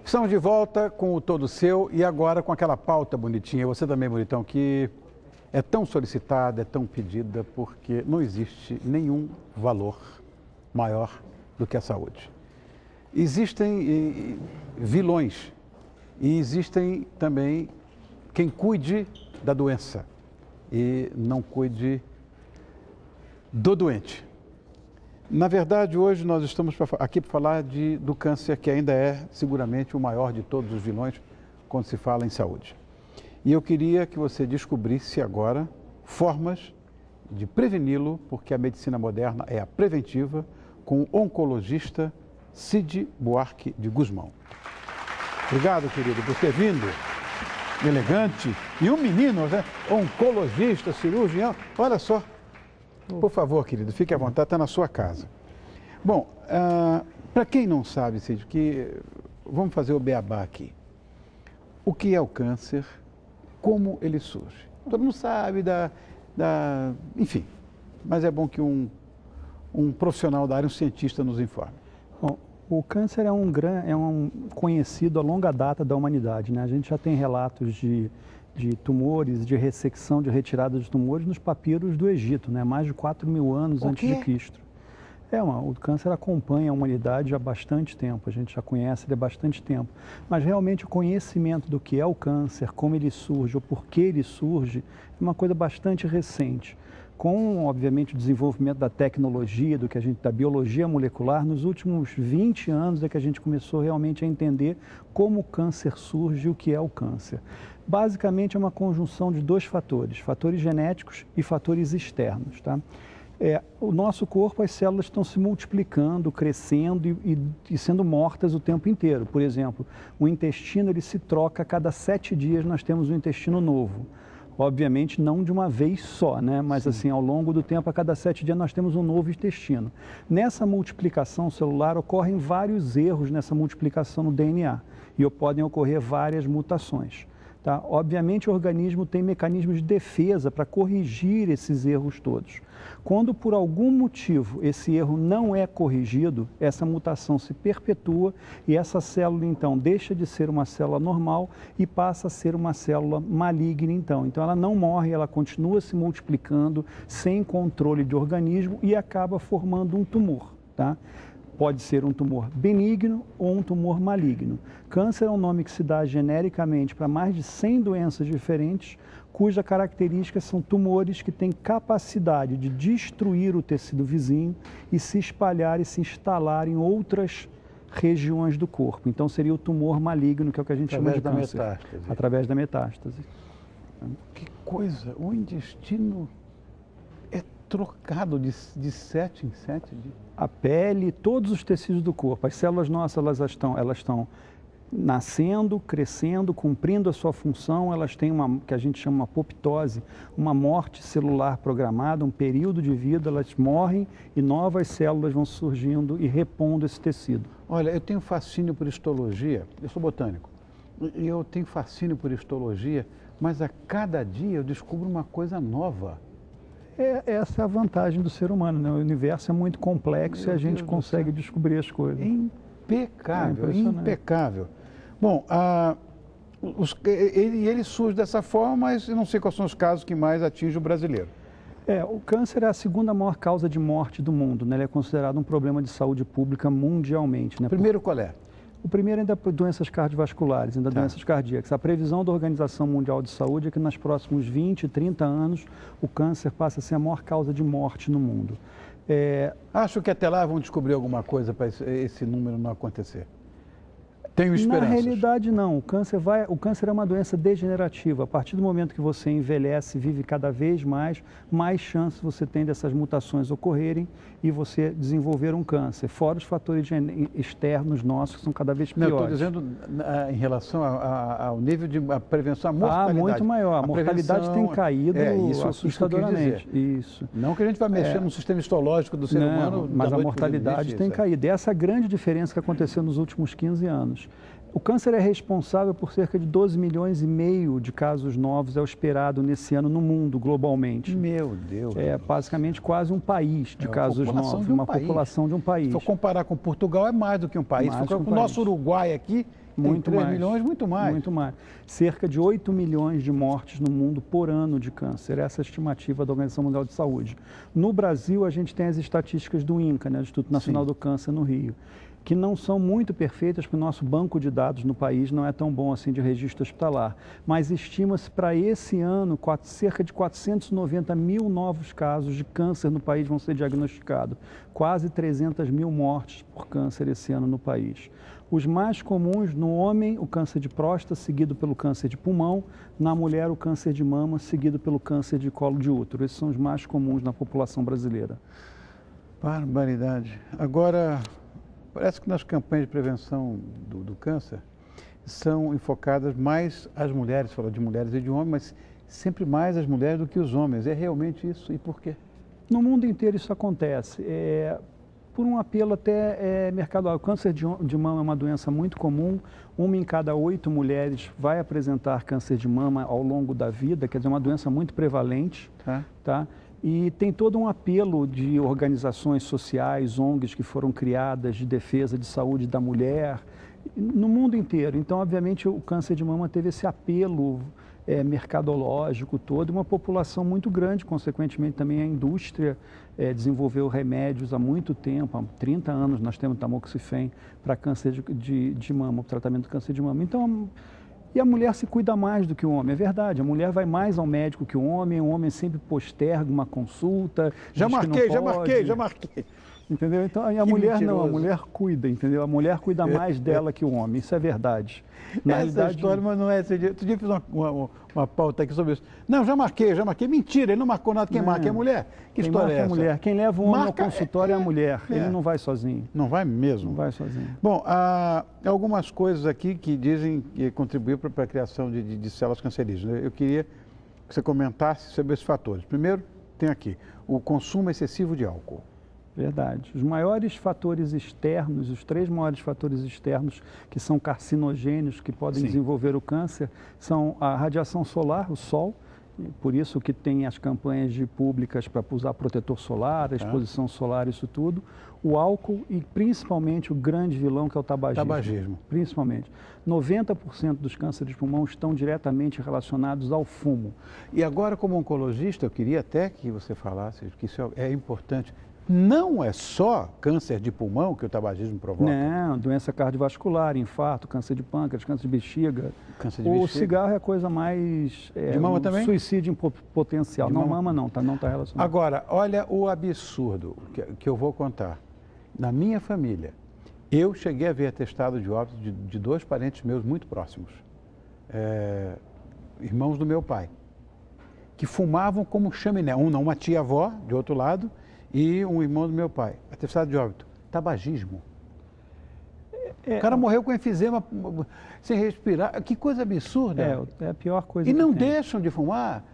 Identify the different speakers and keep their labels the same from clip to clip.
Speaker 1: Estamos de volta com o Todo Seu e agora com aquela pauta bonitinha, você também, bonitão, que é tão solicitada, é tão pedida, porque não existe nenhum valor maior do que a saúde. Existem vilões e existem também quem cuide da doença e não cuide do doente. Na verdade, hoje nós estamos aqui para falar do câncer, que ainda é seguramente o maior de todos os vilões quando se fala em saúde. E eu queria que você descobrisse agora formas de preveni-lo, porque a medicina moderna é a preventiva, com o oncologista Cid Buarque de Guzmão. Obrigado, querido, por ter vindo. Elegante. E um menino, né? Oncologista, cirurgião. Olha só. Por favor, querido, fique à vontade, está na sua casa. Bom, para quem não sabe, Cid, vamos fazer o beabá aqui. O que é o câncer? Como ele surge? Todo mundo sabe enfim, mas é bom que um profissional da área, um cientista, nos informe.
Speaker 2: Bom, o câncer é um conhecido a longa data da humanidade, né? A gente já tem relatos de tumores, de ressecção, de retirada de tumores nos papiros do Egito, né? Mais de 4.000 anos antes de Cristo. O câncer acompanha a humanidade há bastante tempo, a gente já conhece ele há bastante tempo. Mas realmente o conhecimento do que é o câncer, como ele surge ou por que ele surge, é uma coisa bastante recente. Com, obviamente, o desenvolvimento da tecnologia, da biologia molecular, nos últimos 20 anos é que a gente começou realmente a entender como o câncer surge e o que é o câncer. Basicamente é uma conjunção de dois fatores genéticos e fatores externos, tá? O nosso corpo, as células estão se multiplicando, crescendo e sendo mortas o tempo inteiro. Por exemplo, o intestino ele se troca a cada 7 dias, nós temos um intestino novo. Obviamente não de uma vez só, né? Mas assim, ao longo do tempo, a cada 7 dias nós temos um novo intestino. Nessa multiplicação celular ocorrem vários erros nessa multiplicação no DNA e podem ocorrer várias mutações. Tá? Obviamente o organismo tem mecanismos de defesa para corrigir esses erros todos. Quando por algum motivo esse erro não é corrigido, essa mutação se perpetua e essa célula então deixa de ser uma célula normal e passa a ser uma célula maligna então. Então ela não morre, ela continua se multiplicando sem controle de organismo e acaba formando um tumor, tá? Pode ser um tumor benigno ou um tumor maligno. Câncer é um nome que se dá genericamente para mais de 100 doenças diferentes, cuja característica são tumores que têm capacidade de destruir o tecido vizinho e se espalhar e se instalar em outras regiões do corpo. Então seria o tumor maligno, que é o que a gente chama de câncer. Através da metástase.
Speaker 1: Que coisa! O intestino é trocado de 7 em 7 dias.
Speaker 2: A pele, todos os tecidos do corpo. As células nossas, elas estão nascendo, crescendo, cumprindo a sua função, elas têm que a gente chama uma apoptose, uma morte celular programada, um período de vida, elas morrem e novas células vão surgindo e repondo esse tecido.
Speaker 1: Olha, eu tenho fascínio por histologia, eu sou botânico, e eu tenho fascínio por histologia, mas a cada dia eu descubro uma coisa nova.
Speaker 2: Essa é a vantagem do ser humano, né? O universo é muito complexo e a gente consegue descobrir as coisas.
Speaker 1: Impecável, impecável. Bom, ele surge dessa forma, mas eu não sei quais são os casos que mais atingem o brasileiro.
Speaker 2: O câncer é a segunda maior causa de morte do mundo, né? Ele é considerado um problema de saúde pública mundialmente, né?
Speaker 1: Primeiro qual é?
Speaker 2: O primeiro ainda é doenças cardiovasculares, ainda doenças cardíacas. A previsão da Organização Mundial de Saúde é que nos próximos 20, 30 anos o câncer passa a ser a maior causa de morte no mundo.
Speaker 1: Acho que até lá vão descobrir alguma coisa para esse número não acontecer. Tenho esperanças.
Speaker 2: Na realidade, não. O câncer é uma doença degenerativa. A partir do momento que você envelhece, vive cada vez mais chances você tem dessas mutações ocorrerem e você desenvolver um câncer. Fora os fatores externos nossos, que são cada vez piores.
Speaker 1: Não, eu estou dizendo em relação ao nível de prevenção, a mortalidade.
Speaker 2: Muito maior. A mortalidade tem caído assustadoramente.
Speaker 1: Isso. Não que a gente vai mexer no sistema histológico do ser humano.
Speaker 2: Mas a mortalidade tem caído. Essa é a grande diferença que aconteceu nos últimos 15 anos. O câncer é responsável por cerca de 12 milhões e meio de casos novos, é o esperado nesse ano no mundo, globalmente.
Speaker 1: Meu Deus.
Speaker 2: É basicamente quase um país de casos novos, uma população de um país.
Speaker 1: Se eu comparar com Portugal, é mais do que um país. O nosso Uruguai aqui
Speaker 2: Muito
Speaker 1: 3
Speaker 2: mais.
Speaker 1: milhões, muito mais.
Speaker 2: Muito mais. Cerca de 8 milhões de mortes no mundo por ano de câncer. Essa é a estimativa da Organização Mundial de Saúde. No Brasil, a gente tem as estatísticas do INCA, né, do Instituto Nacional do Câncer no Rio, que não são muito perfeitas, porque o nosso banco de dados no país não é tão bom assim de registro hospitalar. Mas estima-se para esse ano, cerca de 490 mil novos casos de câncer no país vão ser diagnosticados. Quase 300 mil mortes por câncer esse ano no país. Os mais comuns no homem, o câncer de próstata, seguido pelo câncer de pulmão. Na mulher, o câncer de mama, seguido pelo câncer de colo de útero. Esses são os mais comuns na população brasileira.
Speaker 1: Barbaridade. Agora, parece que nas campanhas de prevenção do câncer são enfocadas mais as mulheres, fala de mulheres e de homens, mas sempre mais as mulheres do que os homens. É realmente isso? E por quê?
Speaker 2: No mundo inteiro isso acontece. Por um apelo até mercado. O câncer de mama é uma doença muito comum. 1 em cada 8 mulheres vai apresentar câncer de mama ao longo da vida, quer dizer, é uma doença muito prevalente. Tá? E tem todo um apelo de organizações sociais, ONGs que foram criadas de defesa de saúde da mulher, no mundo inteiro. Então, obviamente, o câncer de mama teve esse apelo mercadológico todo, uma população muito grande, consequentemente também a indústria desenvolveu remédios há muito tempo, há 30 anos nós temos tamoxifeno para câncer de mama, o tratamento do câncer de mama. Então, e a mulher se cuida mais do que o homem, é verdade, a mulher vai mais ao médico que o homem sempre posterga uma consulta.
Speaker 1: Já marquei.
Speaker 2: Entendeu? Então, a mulher não, a mulher cuida, entendeu? A mulher cuida mais dela que o homem, isso é verdade.
Speaker 1: Na realidade, história, mas não é. Outro dia eu fiz uma pauta aqui sobre isso. Não, já marquei. Mentira, ele não marcou nada. Quem marca é a mulher. Que história é essa?
Speaker 2: Mulher. Quem leva o homem ao consultório é a mulher. Ele não vai sozinho.
Speaker 1: Não vai mesmo?
Speaker 2: Não vai sozinho.
Speaker 1: Bom, há algumas coisas aqui que dizem que contribuíram para a criação de células cancerígenas. Eu queria que você comentasse sobre esses fatores. Primeiro, tem aqui o consumo excessivo de álcool.
Speaker 2: Verdade. Os maiores fatores externos, os 3 maiores fatores externos que são carcinogênios, que podem desenvolver o câncer, são a radiação solar, o sol, por isso que tem as campanhas públicas para usar protetor solar, a exposição solar, isso tudo, o álcool e principalmente o grande vilão que é o tabagismo. Principalmente. 90% dos cânceres de pulmão estão diretamente relacionados ao fumo.
Speaker 1: E agora, como oncologista, eu queria até que você falasse, que isso é importante. Não é só câncer de pulmão que o tabagismo provoca?
Speaker 2: Não, doença cardiovascular, infarto, câncer de pâncreas, câncer de bexiga.
Speaker 1: O
Speaker 2: cigarro é a coisa mais...
Speaker 1: de mama também?
Speaker 2: Suicídio potencial. Não, mama não, não está relacionado.
Speaker 1: Agora, olha o absurdo que eu vou contar. Na minha família, eu cheguei a ver atestado de óbito de 2 parentes meus muito próximos, irmãos do meu pai, que fumavam como chaminé. Uma tia-avó, de outro lado, e um irmão do meu pai. Atestado de óbito. Tabagismo. O cara morreu com enfisema, sem respirar. Que coisa absurda.
Speaker 2: É a pior coisa.
Speaker 1: E não deixam de fumar.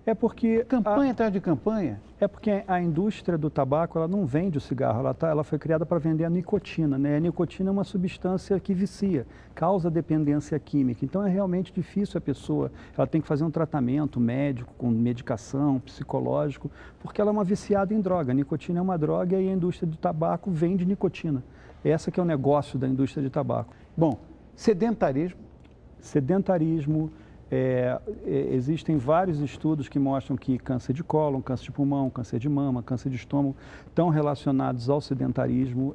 Speaker 2: É porque...
Speaker 1: Campanha atrás de campanha.
Speaker 2: É porque a indústria do tabaco, ela não vende o cigarro, ela foi criada para vender a nicotina, né? A nicotina é uma substância que vicia, causa dependência química. Então é realmente difícil a pessoa, ela tem que fazer um tratamento médico, com medicação, psicológico, porque ela é uma viciada em droga. A nicotina é uma droga e a indústria do tabaco vende nicotina. Essa que é o negócio da indústria de tabaco.
Speaker 1: Bom, sedentarismo.
Speaker 2: Existem vários estudos que mostram que câncer de cólon, câncer de pulmão, câncer de mama, câncer de estômago estão relacionados ao sedentarismo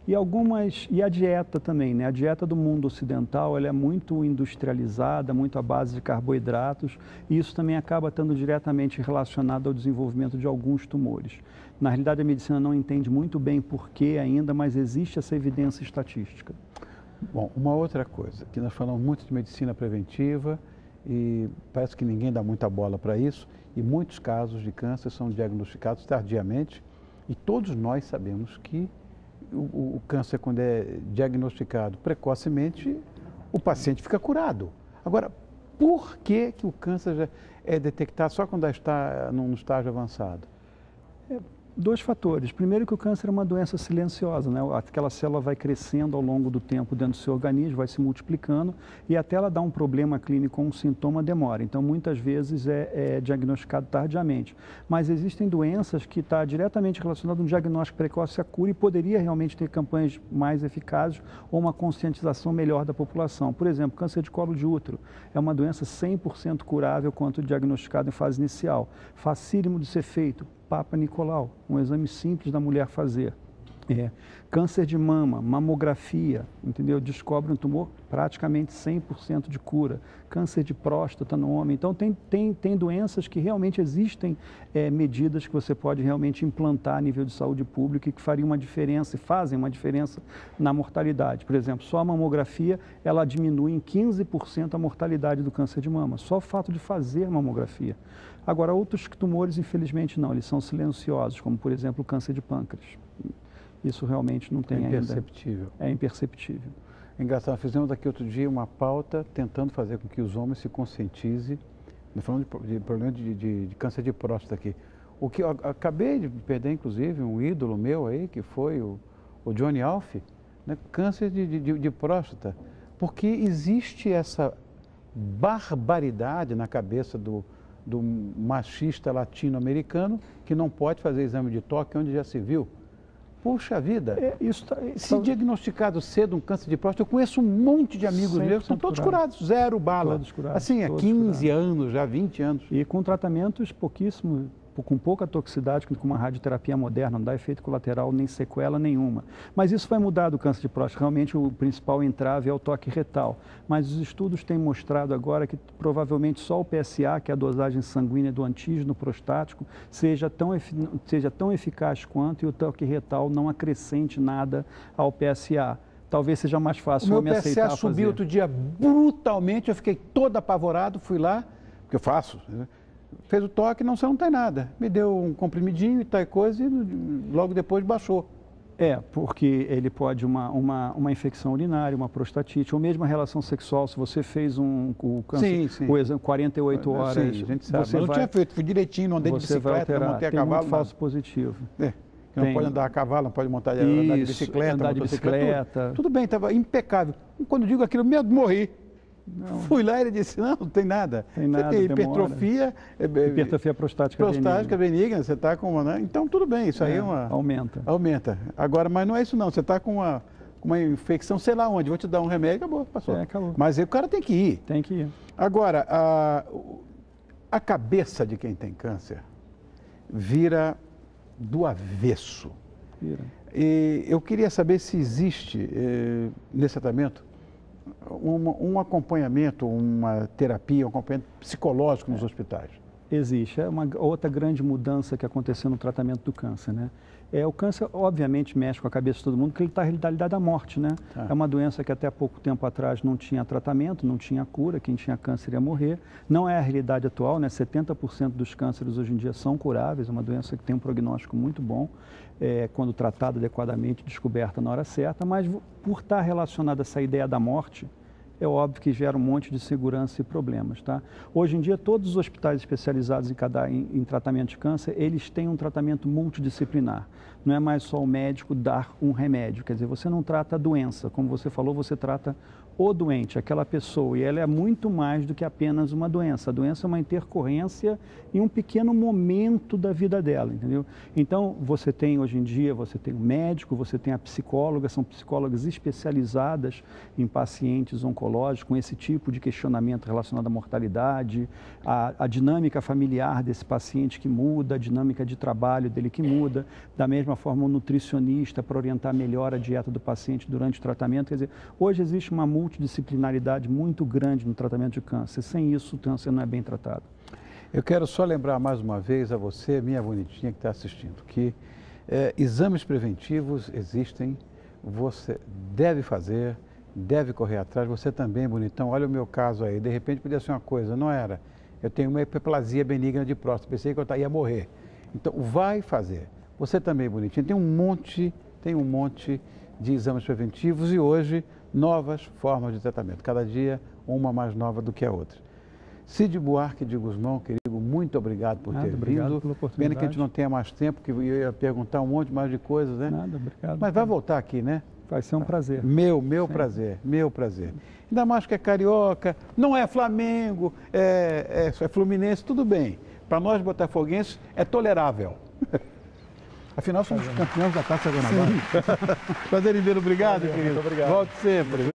Speaker 2: e a dieta também, né? A dieta do mundo ocidental ela é muito industrializada, muito à base de carboidratos e isso também acaba estando diretamente relacionado ao desenvolvimento de alguns tumores. Na realidade, a medicina não entende muito bem por que ainda, mas existe essa evidência estatística.
Speaker 1: Bom, uma outra coisa, que nós falamos muito de medicina preventiva e parece que ninguém dá muita bola para isso e muitos casos de câncer são diagnosticados tardiamente e todos nós sabemos que o câncer, quando é diagnosticado precocemente, o paciente fica curado. Agora, por que o câncer já é detectado só quando está num estágio avançado?
Speaker 2: Dois fatores. Primeiro que o câncer é uma doença silenciosa, né? Aquela célula vai crescendo ao longo do tempo dentro do seu organismo, vai se multiplicando e até ela dar um problema clínico ou um sintoma demora. Então, muitas vezes é diagnosticado tardiamente. Mas existem doenças que estão diretamente relacionadas a um diagnóstico precoce e a cura e poderia realmente ter campanhas mais eficazes ou uma conscientização melhor da população. Por exemplo, câncer de colo de útero é uma doença 100% curável quando diagnosticado em fase inicial. Facílimo de ser feito. Papa Nicolau, um exame simples da mulher fazer. Câncer de mama, mamografia, entendeu? Descobre um tumor, praticamente 100% de cura. Câncer de próstata no homem. Então, tem doenças que realmente existem medidas que você pode realmente implantar a nível de saúde pública e que fariam uma diferença e fazem uma diferença na mortalidade. Por exemplo, só a mamografia, ela diminui em 15% a mortalidade do câncer de mama. Só o fato de fazer mamografia. Agora, outros tumores, infelizmente, não. Eles são silenciosos, como, por exemplo, o câncer de pâncreas. Isso realmente não tem ainda. É imperceptível. É imperceptível.
Speaker 1: Engraçado, fizemos aqui outro dia uma pauta tentando fazer com que os homens se conscientizem, falando de problema de câncer de próstata aqui. O que eu acabei de perder, inclusive, um ídolo meu aí, que foi o Johnny Alf, né? Câncer de próstata. Porque existe essa barbaridade na cabeça do machista latino-americano que não pode fazer exame de toque onde já se viu. Puxa vida, se diagnosticado cedo um câncer de próstata, eu conheço um monte de amigos meus que estão todos curados, zero bala.
Speaker 2: Todos curados,
Speaker 1: assim, há 15 anos, já 20 anos.
Speaker 2: E com tratamentos pouquíssimos, com pouca toxicidade, com uma radioterapia moderna, não dá efeito colateral nem sequela nenhuma. Mas isso vai mudar do câncer de próstata. Realmente o principal entrave é o toque retal. Mas os estudos têm mostrado agora que provavelmente só o PSA, que é a dosagem sanguínea do antígeno prostático, seja tão eficaz quanto e o toque retal não acrescente nada ao PSA. Talvez seja mais fácil
Speaker 1: o meu PSA subiu outro dia brutalmente, eu fiquei todo apavorado, fui lá, porque eu faço, né? Fez o toque, você não tem nada. Me deu um comprimidinho e tal coisa e logo depois baixou.
Speaker 2: Porque ele pode uma infecção urinária, uma prostatite, ou mesmo a relação sexual, se você fez o câncer, o exame 48 horas,
Speaker 1: sim, a gente sabe. Mas não tinha feito, fui direitinho, não andei de bicicleta, não montei a cavalo.
Speaker 2: Tem muito falso positivo.
Speaker 1: Não pode andar a cavalo, não pode montar andar de bicicleta,
Speaker 2: andar de bicicleta.
Speaker 1: Tudo bem, estava impecável. Quando eu digo aquilo, eu morri. Não. Fui lá e ele disse, não tem nada.
Speaker 2: Tem nada,
Speaker 1: você tem hipertrofia.
Speaker 2: Hipertrofia prostática
Speaker 1: benigna, você está com uma, né? Então tudo bem, isso aí é uma...
Speaker 2: Aumenta.
Speaker 1: Agora, mas não é isso não, você está com uma infecção, sei lá onde, vou te dar um remédio, acabou, passou.
Speaker 2: Acabou.
Speaker 1: Mas aí o cara tem que ir.
Speaker 2: Tem que ir.
Speaker 1: Agora, a cabeça de quem tem câncer vira do avesso. E eu queria saber se existe nesse tratamento um acompanhamento, uma terapia, um acompanhamento psicológico nos hospitais.
Speaker 2: Existe. É uma outra grande mudança que aconteceu no tratamento do câncer, né? O câncer, obviamente, mexe com a cabeça de todo mundo, porque ele está na realidade da morte, né? É uma doença que até pouco tempo atrás não tinha tratamento, não tinha cura, quem tinha câncer ia morrer. Não é a realidade atual, né? 70% dos cânceres hoje em dia são curáveis, é uma doença que tem um prognóstico muito bom, quando tratada adequadamente, descoberta na hora certa, mas por estar relacionada a essa ideia da morte, é óbvio que gera um monte de insegurança e problemas, tá? Hoje em dia, todos os hospitais especializados em tratamento de câncer, eles têm um tratamento multidisciplinar. Não é mais só o médico dar um remédio, quer dizer, você não trata a doença, como você falou, você trata o doente, aquela pessoa, e ela é muito mais do que apenas uma doença. A doença é uma intercorrência em um pequeno momento da vida dela, entendeu? Então, você tem hoje em dia, você tem o médico, você tem a psicóloga, são psicólogas especializadas em pacientes oncológicos, com esse tipo de questionamento relacionado à mortalidade, a dinâmica familiar desse paciente que muda, a dinâmica de trabalho dele que muda, da mesma forma um nutricionista para orientar melhor a dieta do paciente durante o tratamento. Quer dizer, hoje existe uma multidisciplinaridade muito grande no tratamento de câncer. Sem isso, o câncer não é bem tratado.
Speaker 1: Eu quero só lembrar mais uma vez a você, minha bonitinha que está assistindo, que exames preventivos existem, você deve fazer, deve correr atrás, você também, bonitão, olha o meu caso aí, de repente podia ser uma coisa, não era. Eu tenho uma hiperplasia benigna de próstata, pensei que eu ia morrer. Então, vai fazer. Você também, bonitinho, tem um monte de exames preventivos e hoje novas formas de tratamento, cada dia uma mais nova do que a outra. Cid Buarque de Guzmão, querido, muito obrigado por ter
Speaker 2: obrigado
Speaker 1: vindo.
Speaker 2: pela oportunidade.
Speaker 1: Pena que a gente não tenha mais tempo, que eu ia perguntar um monte mais de coisas, né?
Speaker 2: Nada, obrigado.
Speaker 1: Mas vai voltar aqui, né?
Speaker 2: Vai ser um prazer.
Speaker 1: Meu prazer, meu prazer. Ainda mais que é carioca, não é Flamengo, é Fluminense, tudo bem. Para nós botafoguenses é tolerável. Afinal, somos campeões da Taça Guanabara. Prazer em vê-lo, obrigado, querido.
Speaker 2: Muito obrigado.
Speaker 1: Volte sempre.